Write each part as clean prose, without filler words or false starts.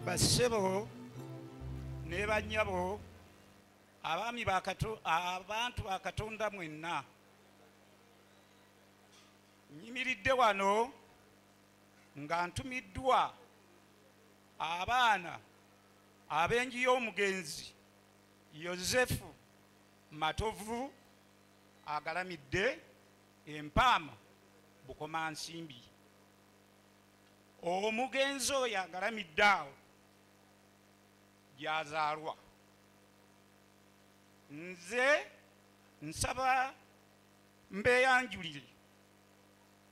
Bassebo ne bannyabo abaami abantu ba Katonda mwenna, nyimiridde wano nga ntumiddwa abaana ab'enju y'omugenzi Yozefu Matovu agalamidde Empaama Bukomansimbi. Omugenzi oyo agalamidde awo gy'azaalwa. Nze nsaba mbeeyanjulire,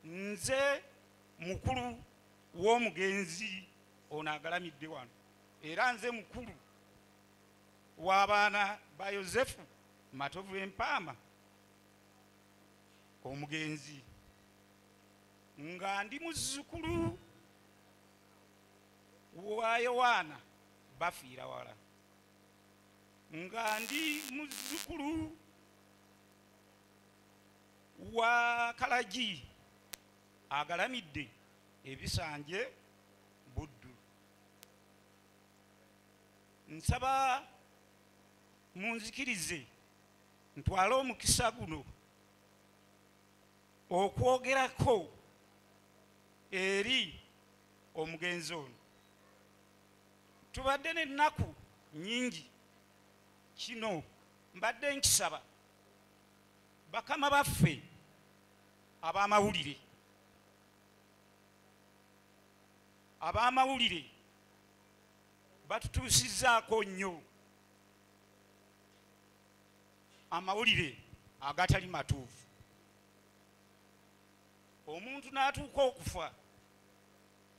nze mukulu w'omugenzi ono agalamidde wano, era nze mukulu w'abaana ba Yozefu Matovu Empaama omugenzi, nga ndi muzzukulu wa Yowaana bafiira wala, nga ndi muzzukulu wa Kalagi agalamidde Ebisanje Buddu. Nsaba munzikirize ntwale omukisa guno okwogerako eri omugenzi ono. Tubadde n'ennaku nnyingi, kino mbadde nkisaba bakama baffe ab'amawulire batutuusizzaako nnyo amawulire agatali matuufu. Omuntu n'atuuka okufa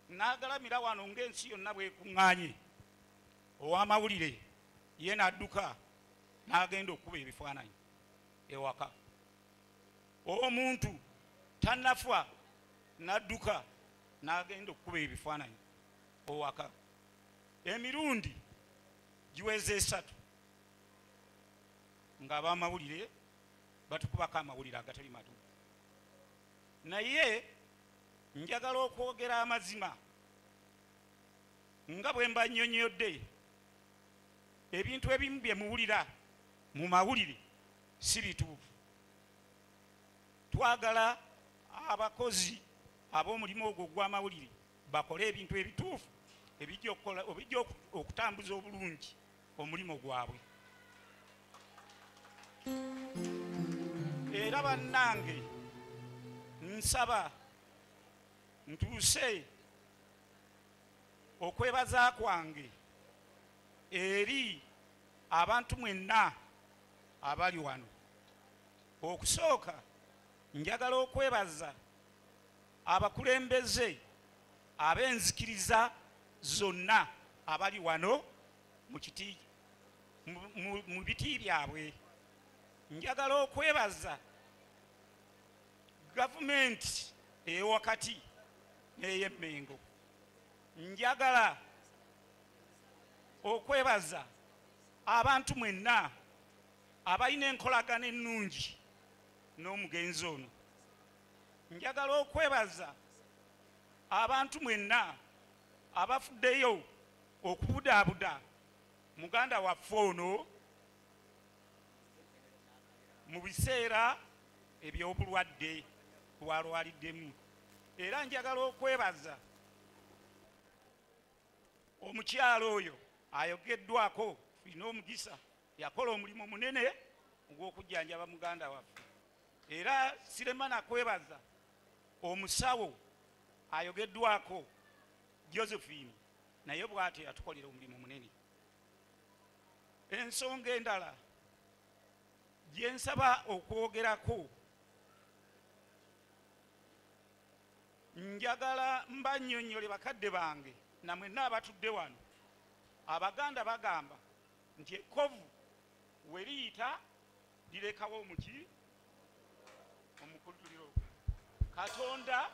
n'agalamira wano ng'ensi yonna bwekuŋŋaanye, ow'amawulire ye n'adduka n'agenda okuba ebifaananyi ewaka. Omuntu tannafa n'adduka n'agenda okuba ebifaananyi owaka. Emirundi giweze 3 nga ab'amawulire batukubako amawulire agatali matuufu. Naye njagala okwogera amazima nga bwe mba nnyonnyodde, ebintu ebimu bye muwulira mu mawulire si bituufu. Twagala abakozi ab'omulimu ogwo gw'amawulire bakole ebintu ebituufu ebijja okutambuza obulungi omulimu gwabwe. Era bannange, nsaba ntuuse okwebaza kwange eri abantu mwenna abali wano. Okusooka njagala okwebaza abakulembeze ab'enzikiriza zonna abali wano mu biti byabwe. Njagala okwebaza gavumenti ey'ewakati n'ey'Emmengo. Njagala okwebaza abantu mwenna abalina enkolagana ennungi n'omugenzi ono. Njagala okwebaza abantu mwenna abafuddeyo okubudaabuda muganda waffe ono mu biseera eby'obulwadde bwalwaliddemu. Era njagala okwebaza omukyalo oyo ayogeddwako, tulina omugisa, yakola omulimu munene ogw'okujjanjaba muganda waffe. Era sirema nakwebaza omusawo ayogeddwako Josephine, naye bw'atyo yatukolera omulimu munene. Ensonga endala gye nsaba okwogerako, njagala mbannyonnyole bakadde bange namwenna abatudde wano. Abaganda bagamba nti ekkovu we liyita lirekawo omukutuliro. Katonda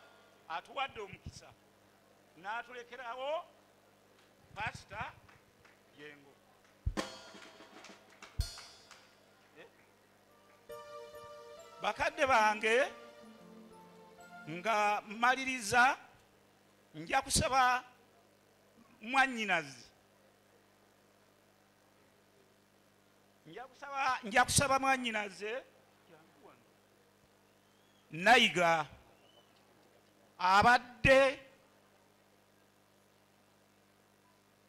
atuwadde omukisa n'atulekerawo Pasita Yengo. Bakadde bange, nga mmaliriza nja kusaba mwannyinazi nja kusaba mwannyinaze Nayiga abadde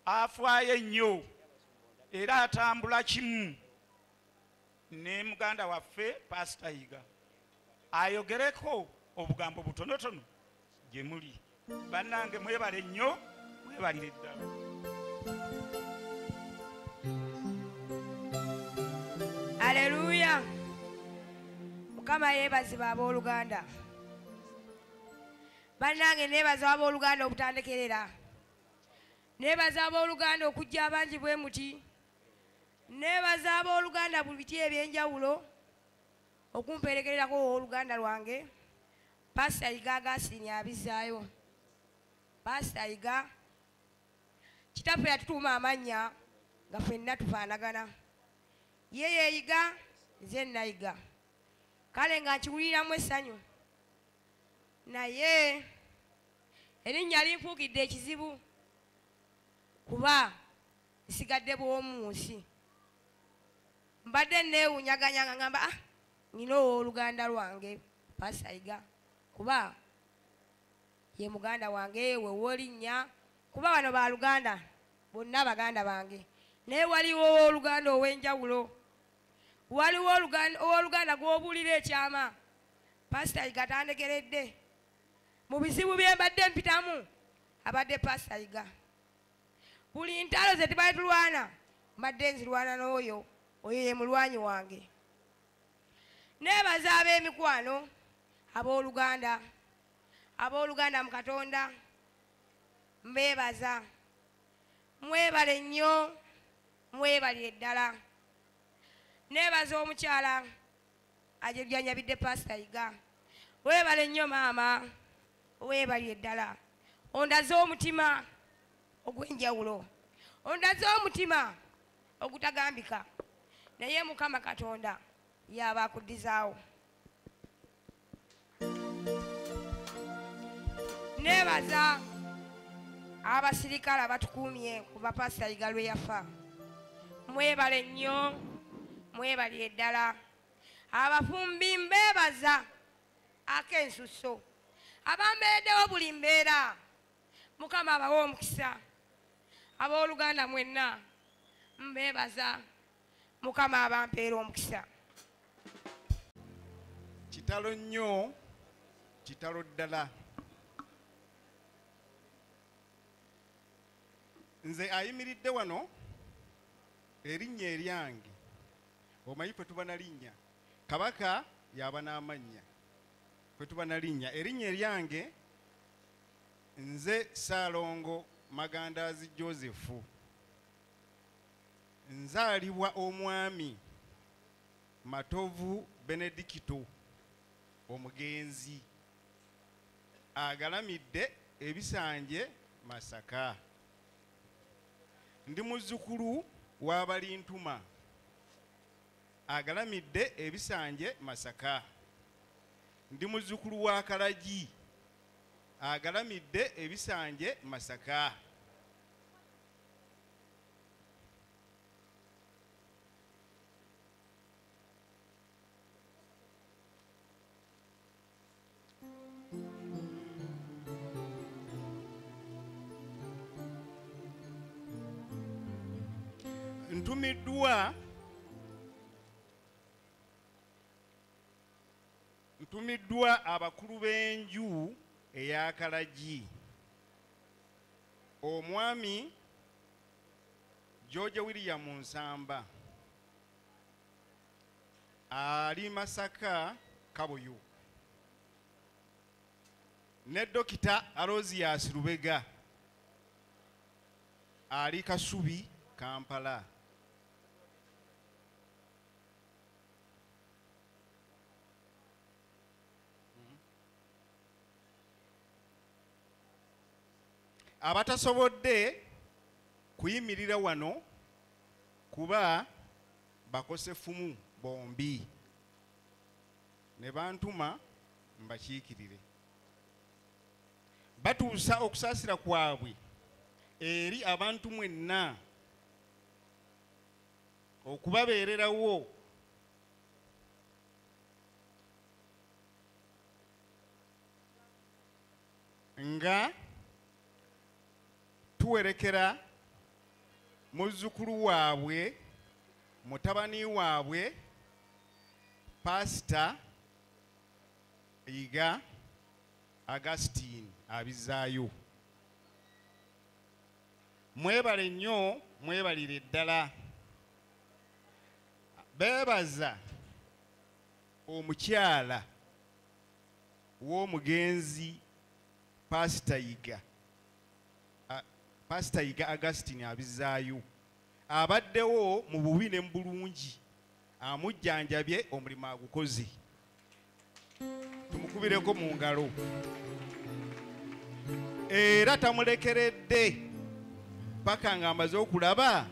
afaayo ennyo era atambula kimu ne muganda waffe Pastor Yiga ayogereko obugambo butonotono gye muli. Bannange mwebale nnyo, mwebalire ddala. Haleluya. Mukama yeebazibwa abooluganda. Bannange neebaza abooluganda obutandekerera. Neebaza abooluganda okujja abangi bwe muti. Neebaza abooluganda buli biti ebyenjawulo okumperekererako owooluganda lwange. Pastor Yiga Augustine abizaayo. Pastor Yiga kitaffe yatutuuma amannya nga ffenna tufaanagana. Ye Yiga, nze Nayiga. Kale nga nkiwuliramu essanyu. Naye erinnya linfuukidde ekizibu kuba nsigadde bw'omu mu nsi. Mbadde neewuunyaganya nga ngamba nina owooluganda lwange Pastor Yiga kuba ye muganda wange wewolinnya kuba bano baluganda bonna baganda bange. Naye waliwo owooluganda ow'enjawulo. Waliwo owooluganda gw'obuulira ekyama. Pastor Yiga tandekeredde. Mu bizibu bye mbadde mpitamu abadde Pastor Yiga. Buli ntalo ze tubale tulwana mbadde nzirwana n'oyo, oyo ye mulwanyi wange. Neebaza ab'emikwano abooluganda, abooluganda mu Katonda mbeebaza. Mwebale nnyo, mwebalire ddala. Neebaza omukyala ajjanjabidde Pastor Yiga. Weebale nnyo maama, weebalire ddala. Ondaze omutima ogw'enjawulo, ondaze omutima ogutagambika, naye Mukama Katonda y'aba akuddizaawo. Neebaza abasirikale abatukuumye kuva Pastor Yiga lwe yafa. Mwebale nnyo, mwebalire ddala. Abafumbi mbeebaza ak'ensusso abambeereddewo buli mbeera. Mukama abawe omukisa. Abooluganda mwenna mbeebaza, Mukama abampeera omukisa. Kitalo nnyo, kitalo ddala. Nze ayimiridde wano erinnya eryange omanyi ffe tuba na linnya, Kabaka yaba n'amannya, ffe tuba na linnya. Erinnya eryange nze Ssaalongo Magandaazi Joseph, nzaalibwa omwami Matovu Benedicto omugenzi agalamidde Ebisanje Masaka. Ndi muzzukulu w'Abalintuma agalamidde Ebisanje Masaka. Ndi muzzukulu wa Kalagi agalamidde Ebisanje Masaka. Ntumiddwa abakulu b'enju eya Kalagi. Omwami George William Nsamba ali Masaka Kaboyo, ne Dokita Alozias Lubega ali Kasubi Kampala. Abatasobodde kuyimirira wano kuba bakosefumu bombi ne bantuma mbakiikirire. Batuusa okusaasira kwabwe eri abantu mwenna okubabeererawo nga tuwerekera muzzukulu waabwe mutabani waabwe Pastor Yiga Augustine abizaayo. Mwebale nnyo, mwebalire ddala. Beebaza omukyala w'omugenzi Pastor Yiga Augustine abizaayo. Abaddewo mu bubi ne mu bulungi, amujjanjabye omulimu agukoze. Tumukubireko mu ngalo. Era tamulekeredde paka ng'amaze okulaba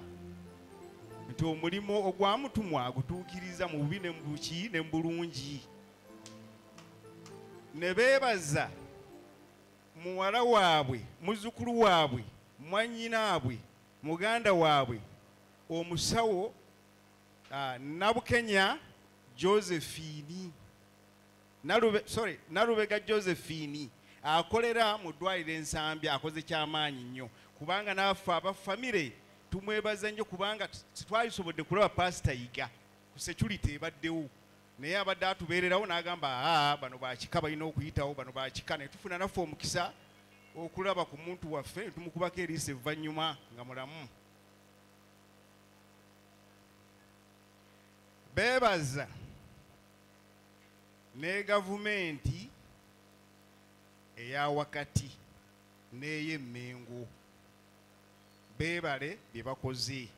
nti omulimu ogwamutumwa agutuukiriza mu bubi ne mu buki ne mu bulungi. Ne beebaza muwala waabwe, muzzukulu waabwe, mwannyinaabwe, muganda waabwe, omusawo Nabukenya Josephine, Nalubega Josephine akolera mu ddwaliro ensambi, akoze kyamaanyi nnyo kubanga naffe abafamire tumwebaza nnyo kubanga twalisobodde kulaba Pastor Yiga ku security ebaddewo, naye abadde atubeererawo n'agamba bano bakika balina okuyitawo, bano bakika. Ne tufuna naffe omukisa okulaba ku muntu waffe ne tumukubako eriisa evvannyuma nga mulamu. Beebaza ne gavumenti eya wakati n'ey'Emmengo, beebale bye bakoze.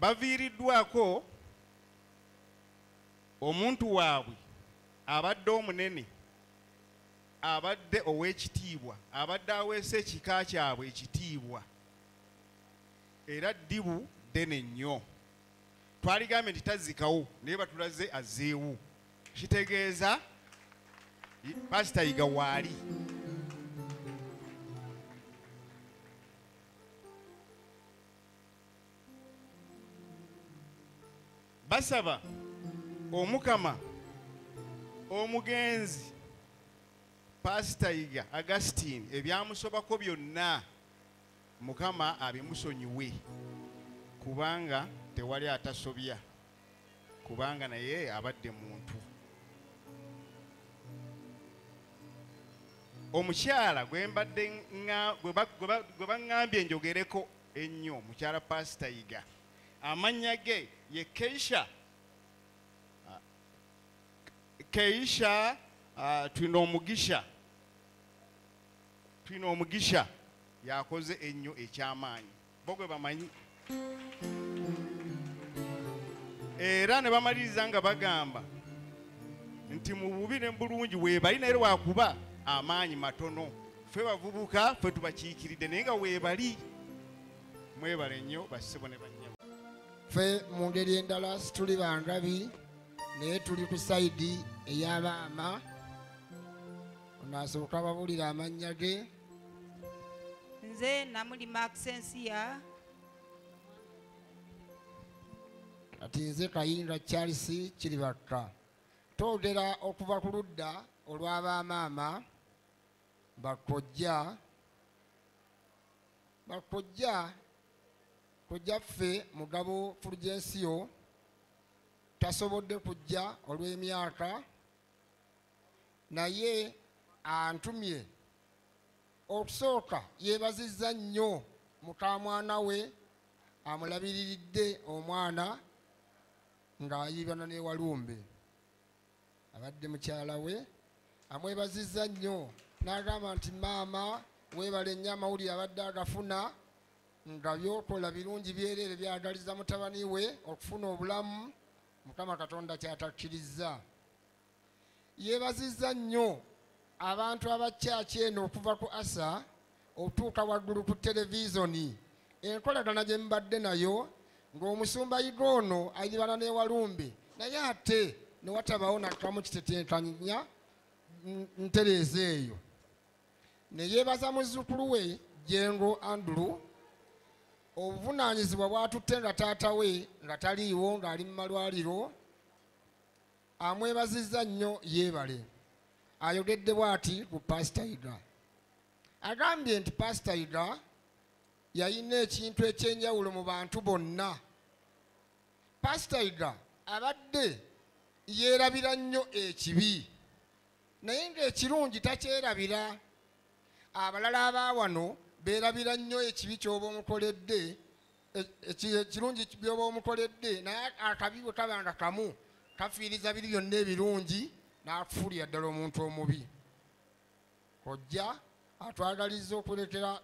Baviiriddwako omuntu waabwe abadde omunene, abadde ow'ekitiibwa, abadde aweese ekika kyabwe ekitiibwa, era ddibu ddene nnyo. Twaligambe nti tazikawo naye batulaze azzeewo, kitegeeza Pastor Yiga waali. Basaba Omukama omugenzi Pastor Yiga Augustine ebyamusobako byonna Mukama abimusonyiwe, kubanga tewali atasobya, kubanga naye abadde muntu. Omukyala gwe baŋŋambye njogereko ennyo, mukyala Pastor Yiga, amannya ge ye Keisha tulina omugisha yakoze ennyo ekyamaanyi, bo gwe bamanyi. Era ne bamaliriza nga bagamba nti mu bubi ne mu bulungi weebali, naye lwakuba amaanyi matono, ffe bavubuka ffe tubakiikiridde, naye nga weebali. Mwebale nnyo bassebo ne bannyabo. Ffe mu ngeri endala situli bangabi, naye tuli ku sayidi ey'abaama. Onasooka babuulira amannya ge. Nze Namuli Maxensia. Ati nze Kayinga Charles Kiribaka. Twogera okuva ku ludda olw'abamaama bakojja ffe Mugabo Fulgencio tasobodde kujja olw'emyaka, naye antumye okusooka yeebazizza nnyo mukamwana we amulabiriridde omwana ng'ayiibana ne Walumbe. Abadde mukyala we amwebazizza nnyo n'agamba nti maama weebale nnyo amawulire abadde agafuna, nga byokola birungi byereere byagaliza mutabani we okufuna obulamu, Mukama Katonda kyatakkiriza. Yeebazizza nnyo abantu abakyaki eno okuva ku ASA otuuka waggulu ku televizoni, enkolagana gye mbadde nayo ng'omusumba Yiga ono ayibana ne Walumbe, naye ate ne watabawo nakamu kitetenkanya ntereeza eyo. Ne yeebaza muzzukulu we Jengo Andrew obuvunaanyizibwa bwatutte nga taata we nga taliiwo ng'ali mu malwaliro. Amwebazizza nnyo yeebale. Ayogedde bw'ati ku Pastor Iga. Agambye nti Pastor Iga yalina ekintu ekyenjawulo mu bantu bonna. Pastor Iga abadde yeerabira nnyo ekibi, naye ng'ekirungi takyerabira. Abalala abaawano beerabira nnyo ekibi ky'oba omukoledde, ekirungi by'oba omukoledde, naye akabi bwe kaba nga kamu kafiiriza biri byonna ebirungi n'akufuulira ddala omuntu omubi. Kojja atwagalizza okulekera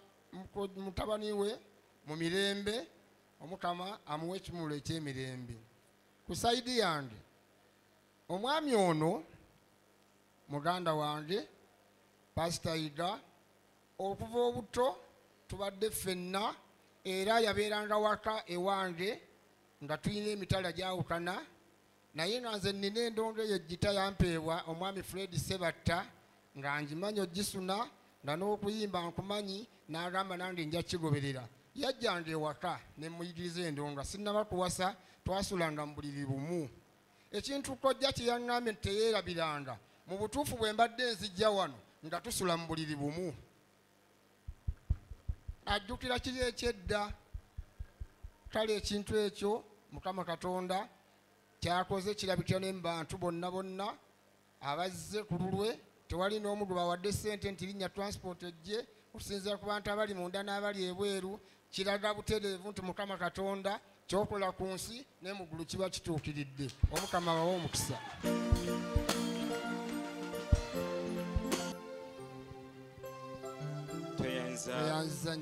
mutabani we mu mirembe, Omukama amuwe ekimululo eky'emirembe. Ku sayidi yange omwami ono muganda wange Pastor Iga, okuva obuto tubadde ffenna, era yabeeranga waka ewange nga tulina emitala gyawukana, naye nga nze nnina endongo eyo ejjita yampeebwa omwami Fred Sebatta nga ngimanyi ogisuna nga n'okuyimba nkumanyi, n'agamba nange nja kigoberera. Yajjanga ewaka ne muyigiriza endonga, sinnaba kuwasa, twasulanga mu buliri bumu. Ekintu kojja kye yaŋŋambye nti teyeerabiranga, mu butuufu bwe mbadde nzijja wano nga tusula mu buliri bumu. Ajjukira kiri ekyedda. Kale ekintu ekyo Mukama Katonda kyakoze kirabikira ne mu bantu bonna bonna abazze ku lulwe. Tewali n'omu gwe bawadde ssente nti linnya transport ejje, okusinziira ku bantu abali munda n'abali ebweru. Kiraga butereevu nti Mukama Katonda kyokola ku nsi ne mu ggulu kiba kituukiridde. Omukama bawe omukisa. Toyanza